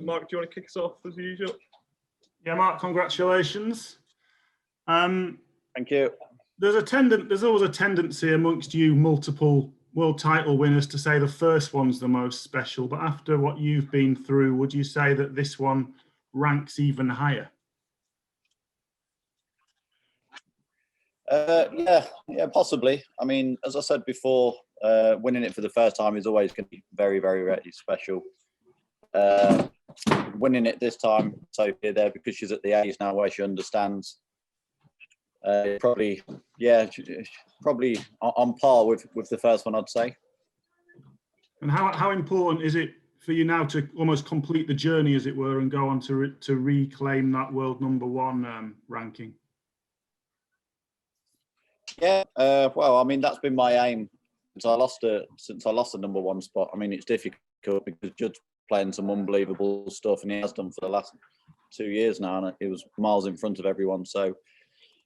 Mark, do you want to kick us off as usual? Yeah, Mark, congratulations. Thank you. There's always a tendency amongst you multiple world title winners to say the first one's the most special, but after what you've been through, would you say that this one ranks even higher? Yeah, possibly. I mean, as I said before, winning it for the first time is always going to be very, very, very special. Winning it this time, Sophie there, because she's at the age now where she understands. Probably on par with the first one, I'd say. And how important is it for you now to almost complete the journey, as it were, and go on to reclaim that world #1 ranking? Yeah, well, I mean, that's been my aim since I lost the #1 spot. I mean, it's difficult because Judd's playing some unbelievable stuff, and he has done for the last 2 years now, and it was miles in front of everyone. So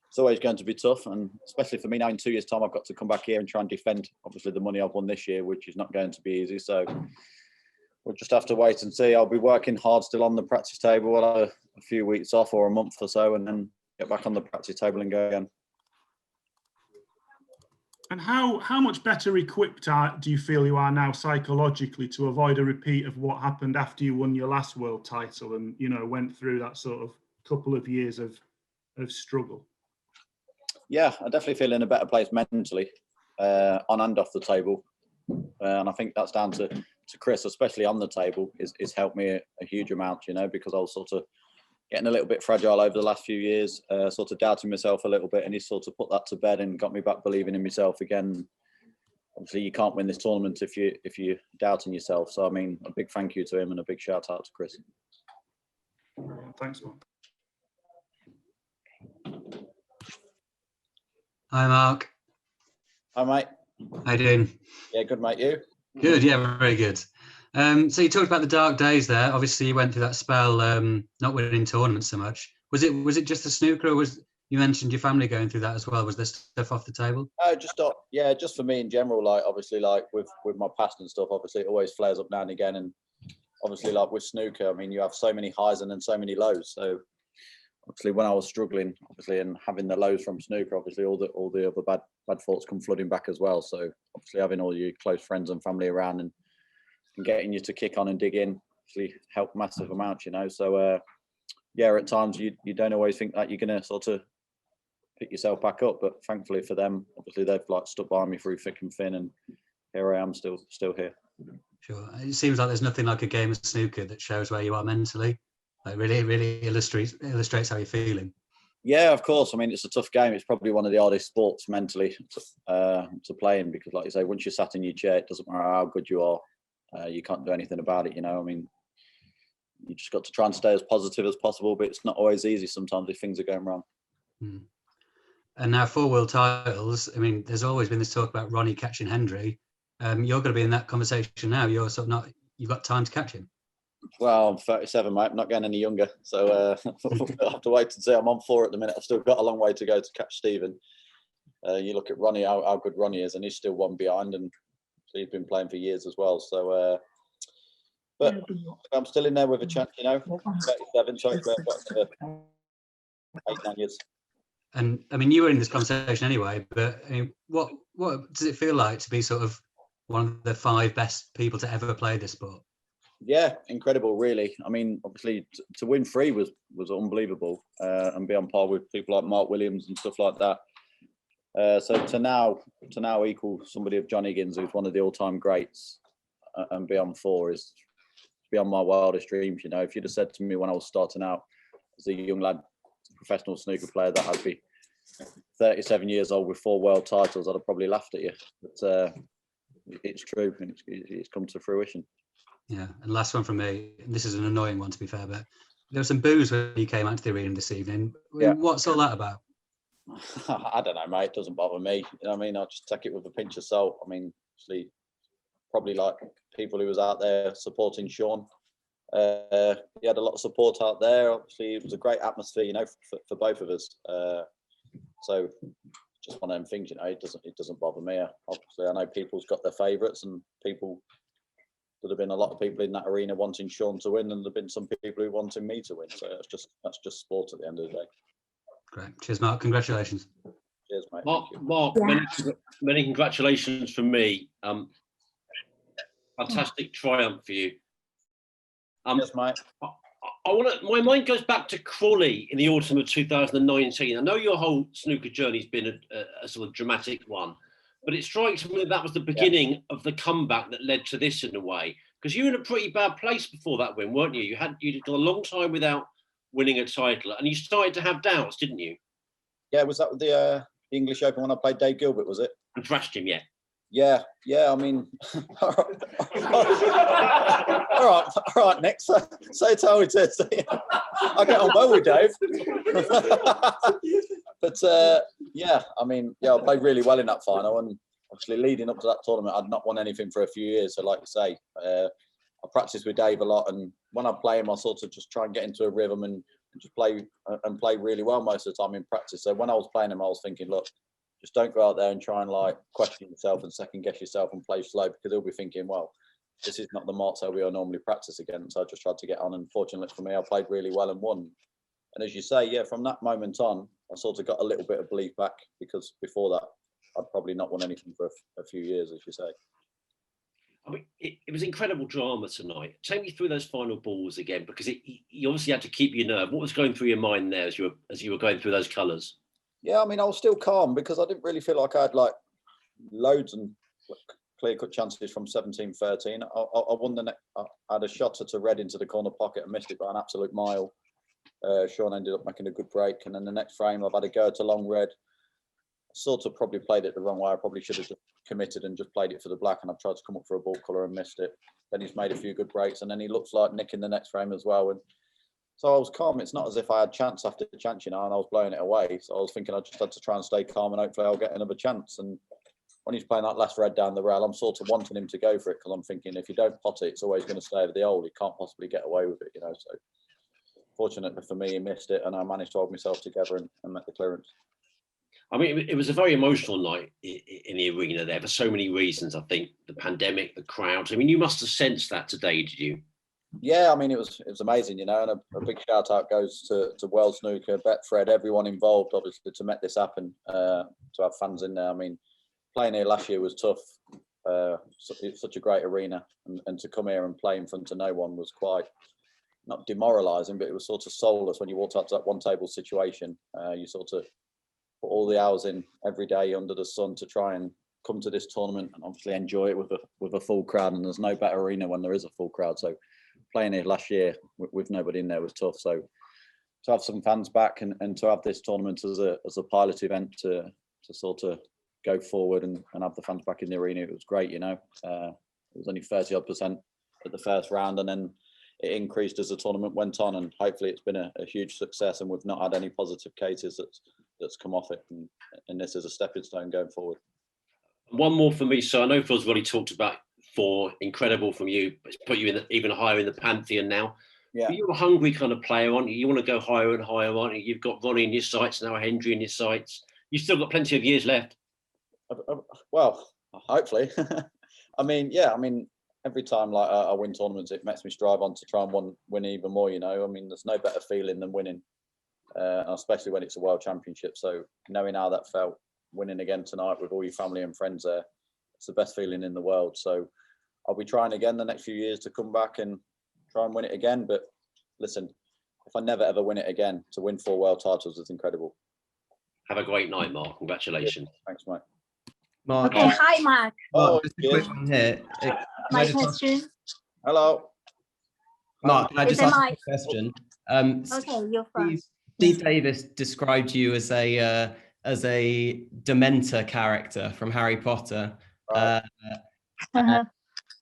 it's always going to be tough, and especially for me now in 2 years' time, I've got to come back here and try and defend, obviously, the money I've won this year, which is not going to be easy. So we'll just have to wait and see. I'll be working hard still on the practice table. I'll have a few weeks off or a month or so, and then get back on the practice table and go again. And how much better equipped do you feel you are now psychologically to avoid a repeat of what happened after you won your last world title and, you know, went through that sort of couple of years of struggle? Yeah, I definitely feel in a better place mentally, on and off the table. And I think that's down to Chris, especially on the table, is helped me a huge amount, you know, because I was sort of getting a little bit fragile over the last few years, sort of doubting myself a little bit, and he sort of put that to bed and got me back believing in myself again. Obviously, you can't win this tournament if you're doubting yourself. So, I mean, a big thank you to him and a big shout out to Chris. Thanks, Mark. Hi, Mark. Hi, mate. How you doing? Yeah, good, mate. You? Good, yeah, very good. So you talked about the dark days there. Obviously, you went through that spell, not winning tournaments so much. Was it just the snooker, or you mentioned your family going through that as well? Was there stuff off the table? Just for me in general. Like, obviously, like with my past and stuff. Obviously, it always flares up now and again. And obviously, like with snooker, I mean, you have so many highs and then so many lows. So obviously, when I was struggling, obviously, and having the lows from snooker, obviously, all the other bad thoughts come flooding back as well. So obviously, having all your close friends and family around and getting you to kick on and dig in actually helped massive amounts, you know. So yeah, at times you don't always think that you're gonna sort of pick yourself back up, but thankfully for them, obviously they've like stuck by me through thick and thin, and here I am still here. Sure. It seems like there's nothing like a game of snooker that shows where you are mentally. Like really illustrates how you're feeling. Yeah, of course. I mean, it's a tough game. It's probably one of the hardest sports mentally to play in, because like you say, once you're sat in your chair, it doesn't matter how good you are. You can't do anything about it, you know. I mean, you just got to try and stay as positive as possible, but it's not always easy sometimes if things are going wrong. And now 4 world titles. I mean, there's always been this talk about Ronnie catching Hendry. You're going to be in that conversation now. You're sort of not. You've got time to catch him. Well, I'm 37, mate. I'm not getting any younger, so I'll have to wait and see. I'm on 4 at the minute. I've still got a long way to go to catch Stephen. You look at Ronnie, how good Ronnie is, and he's still one behind, and he's been playing for years as well. So, but I'm still in there with a chance, you know. 37, so I've got 8-9 years. And I mean, you were in this conversation anyway. But I mean, what does it feel like to be sort of one of the 5 best people to ever play this sport? Yeah, incredible, really. I mean, obviously, to win 3 was unbelievable, and be on par with people like Mark Williams and stuff like that. So to now equal somebody of John Higgins, who's one of the all-time greats, and be on 4 is beyond my wildest dreams. You know, if you'd have said to me when I was starting out as a young lad, professional snooker player, that I'd be 37 years old with 4 world titles, I'd have probably laughed at you. But it's true, and it's come to fruition. Yeah, and last one from me. This is an annoying one, to be fair, but there was some boos when you came out to the arena this evening. Yeah. What's all that about? I don't know, mate. It doesn't bother me. You know what I mean? I'll just take it with a pinch of salt. I mean, actually, probably like people who was out there supporting Sean. He had a lot of support out there. Obviously, it was a great atmosphere, you know, for both of us. So just one of them things, you know. It doesn't bother me. Obviously, I know people's got their favourites, and people there'd have been a lot of people in that arena wanting Sean to win, and there'd been some people who wanted me to win. So that's just sport at the end of the day. Great. Cheers, Mark. Congratulations. Cheers, mate. Mark, many congratulations from me. Fantastic triumph for you. Yes, mate. My mind goes back to Crawley in the autumn of 2019. I know your whole snooker journey's been a sort of dramatic one, but it strikes me that was the beginning of the comeback that led to this in a way. Because you were in a pretty bad place before that win, weren't you? You'd gone a long time without winning a title, and you started to have doubts, didn't you? Yeah, was that with the English Open when I played Dave Gilbert? Was it? And thrashed him, yeah. Yeah. I mean, all right, Nick. So tell me to. I get on well with Dave. But yeah, I mean, I played really well in that final, and obviously leading up to that tournament, I'd not won anything for a few years. So, like you say, I practiced with Dave a lot, and when I play him, I sort of just try and get into a rhythm and just play really well most of the time in practice. So when I was playing him, I was thinking, look, just don't go out there and try and like question yourself and second guess yourself and play slow, because he'll be thinking, well, this is not the Mark Selby I normally practice against. So I just tried to get on, and fortunately for me, I played really well and won. And as you say, yeah, from that moment on, I sort of got a little bit of belief back, because before that, I'd probably not won anything for a few years, as you say. I mean, it was incredible drama tonight. Take me through those final balls again, because you obviously had to keep your nerve. What was going through your mind there as you were going through those colours? Yeah, I mean, I was still calm, because I didn't really feel like I had like loads and clear-cut chances from 17-13. I won the I had a shot at a red into the corner pocket and missed it by an absolute mile. Sean ended up making a good break, and then the next frame I've had a go at a long red. Sort of probably played it the wrong way. I probably should have just committed and just played it for the black, and I've tried to come up for a ball colour and missed it. Then he's made a few good breaks, and then he looks like nicking the next frame as well. And so I was calm. It's not as if I had chance after chance, and I was blowing it away. So I was thinking I just had to try and stay calm, and hopefully I'll get another chance. And when he's playing that last red down the rail, I'm sort of wanting him to go for it, because I'm thinking if you don't pot it, it's always going to stay over the hole. He can't possibly get away with it, So fortunately for me, he missed it, and I managed to hold myself together and make the clearance. I mean, it was a very emotional night in the arena there for so many reasons. I think the pandemic, the crowds. I mean, you must have sensed that today, did you? Yeah, I mean, it was amazing, and a big shout out goes to World Snooker, Betfred, everyone involved, obviously, to make this happen, to have fans in there. I mean, playing here last year was tough. It's such a great arena, and to come here and play in front of no one was quite, not demoralising, but it was sort of soulless when you walked up to that one table situation. You sort of put all the hours in every day under the sun to try and come to this tournament and obviously enjoy it with a full crowd. And there's no better arena when there is a full crowd. So playing here last year with nobody in there was tough. So to have some fans back and to have this tournament as a pilot event to sort of go forward and have the fans back in the arena, it was great. It was only 30% at the first round, and then it increased as the tournament went on, and hopefully it's been a huge success, and we've not had any positive cases that's come off it, and this is a stepping stone going forward. One more for me. So I know Phil's already talked about 4, incredible from you. It's put you in even higher in the pantheon now. Yeah. But you're a hungry kind of player, aren't you? You want to go higher and higher, aren't you? You've got Ronnie in your sights now, Hendry in your sights. You've still got plenty of years left. Well, hopefully. I mean, every time I win tournaments, it makes me strive on to try and win even more. I mean, there's no better feeling than winning, especially when it's a world championship. So knowing how that felt, winning again tonight with all your family and friends there, it's the best feeling in the world. So I'll be trying again the next few years to come back and try and win it again. But listen, if I never ever win it again, to win 4 world titles is incredible. Have a great night, Mark. Congratulations. Yeah, thanks, mate. Mark. Okay, hi, Mark. Oh, just a quick one here. My question. Hello. Mark, can I just ask a question? Okay, you're first. Steve Davis described you as a Dementor character from Harry Potter. Right.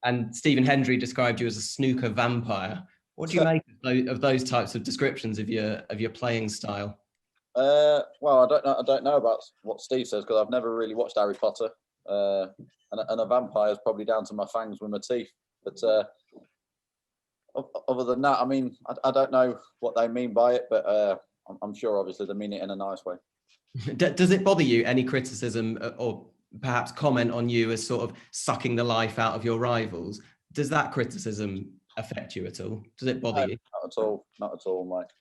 And Stephen Hendry described you as a snooker vampire. What do you make of those types of descriptions of your playing style? Well, I don't know about what Steve says, because I've never really watched Harry Potter, and a vampire is probably down to my fangs with my teeth. But other than that, I mean, I don't know what they mean by it, but I'm sure obviously they mean it in a nice way. Does it bother you, any criticism or perhaps comment on you as sort of sucking the life out of your rivals? does that criticism affect you at all? Does it bother you? Not at all. Not at all, mate.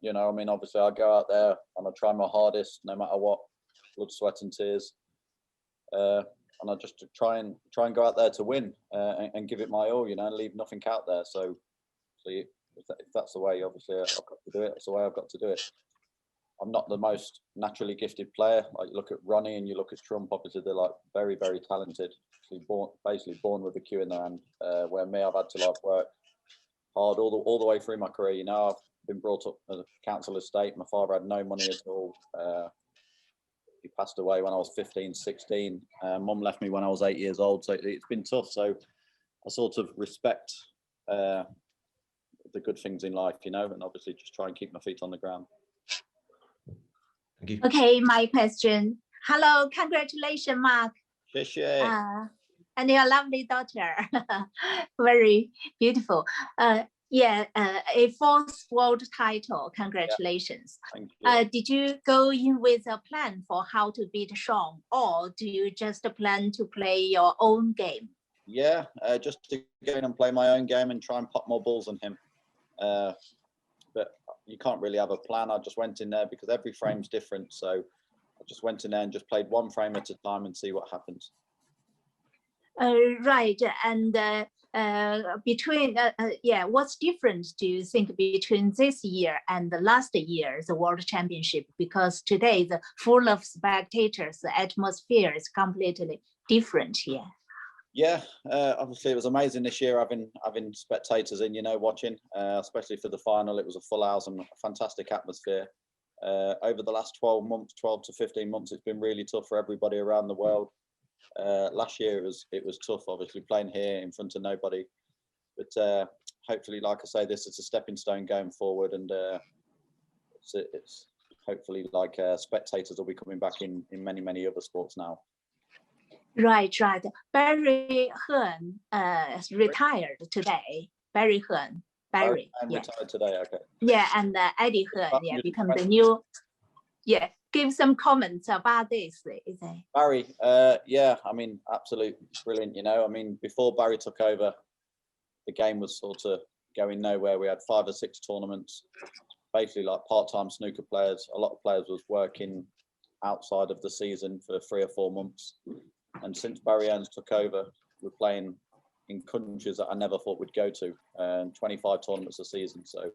You know, I mean, obviously, I go out there and I try my hardest, no matter what, blood, sweat, and tears. And I just try and go out there to win and give it my all. You know, and leave nothing out there. So if that's the way, obviously, I've got to do it. That's the way I've got to do it. I'm not the most naturally gifted player. Like you look at Ronnie and you look at Trump, obviously they're like very, very talented. Basically born with a cue in their hand. Where me, I've had to like work hard all the way through my career. You know, I've been brought up as a council estate. My father had no money at all. He passed away when I was 15, 16. Mum left me when I was 8 years old. So it's been tough. So I sort of respect the good things in life, you know, and obviously just try and keep my feet on the ground. Thank you. Okay, my question. Hello, congratulations, Mark. And your lovely daughter. Very beautiful. Yeah, a fourth world title. Congratulations. Yeah, thank you. Did you go in with a plan for how to beat Sean, or do you just plan to play your own game? Yeah, just to go in and play my own game and try and pop more balls on him. But you can't really have a plan. I just went in there because every frame's different. So I just went in there and just played one frame at a time and see what happens. Right, and between what's different do you think between this year and the last year, the World Championship? Because today the full of spectators, the atmosphere is completely different here. Yeah, obviously it was amazing this year having spectators in, you know, watching, especially for the final. It was a full house and a fantastic atmosphere. Over the last 12 to 15 months, it's been really tough for everybody around the world. Last year it was tough, obviously playing here in front of nobody, but hopefully, like I say, this is a stepping stone going forward, and it's hopefully like spectators will be coming back in many other sports now. Right. Barry Hearn retired today. Barry Hearn. Barry retired today. Okay. Yeah, and Eddie Hearn, become the new. Yeah, give some comments about this. Barry, yeah, I mean, absolute brilliant. You know, I mean, before Barry took over, the game was sort of going nowhere. We had 5 or 6 tournaments, basically like part-time snooker players. A lot of players was working outside of the season for 3 or 4 months. And since Barry Hearn took over, we're playing in countries that I never thought we'd go to, and 25 tournaments a season. So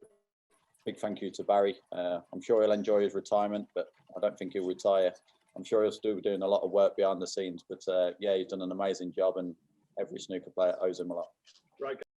big thank you to Barry. I'm sure he'll enjoy his retirement, but I don't think he'll retire. I'm sure he'll still be doing a lot of work behind the scenes, but yeah, he's done an amazing job, and every snooker player owes him a lot. Right.